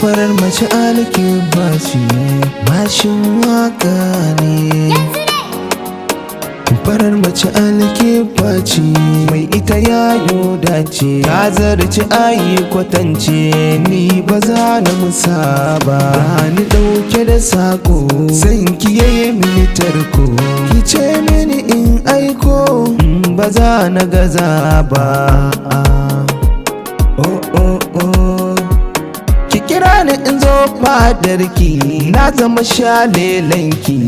farar mace alkiba ce, mashin waka ne. Farar mace alkiba ce, mai ita yayo dace, ta zarci ayi kwatance, ni ba za na musa ba. Ni dauke da sako, san kiyaye mini tarko, ki ce mini in aiko, ba za na gaza ba. Oh oh oh, ki kira ni in zo fadarki, na zama shalelanki.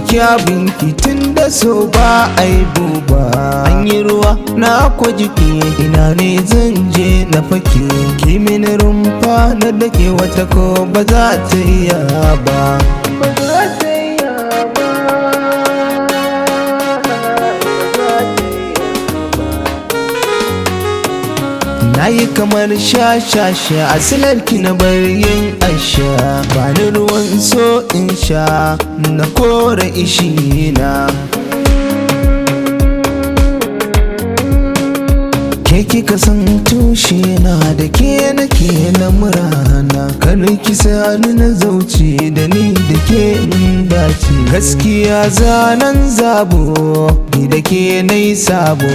Kyabinki tun da so ba aibu ba, an yi ruwa na kwajiki, ina ne zan je na fake, ki mini rumfa na dake wata ko ba za ta iya ba. Ba za ta iya ba, na yi kamar sha-sha-sha, asilarki na bar yin asha, ba ni ruwan so in sha, na kore ishina. Ke kika san tushe na, da ke nake lamurana, kar ki sani na zauce, da ni da ke mun dace. Gaskiya zanen zabo, ni da ke nai sabo.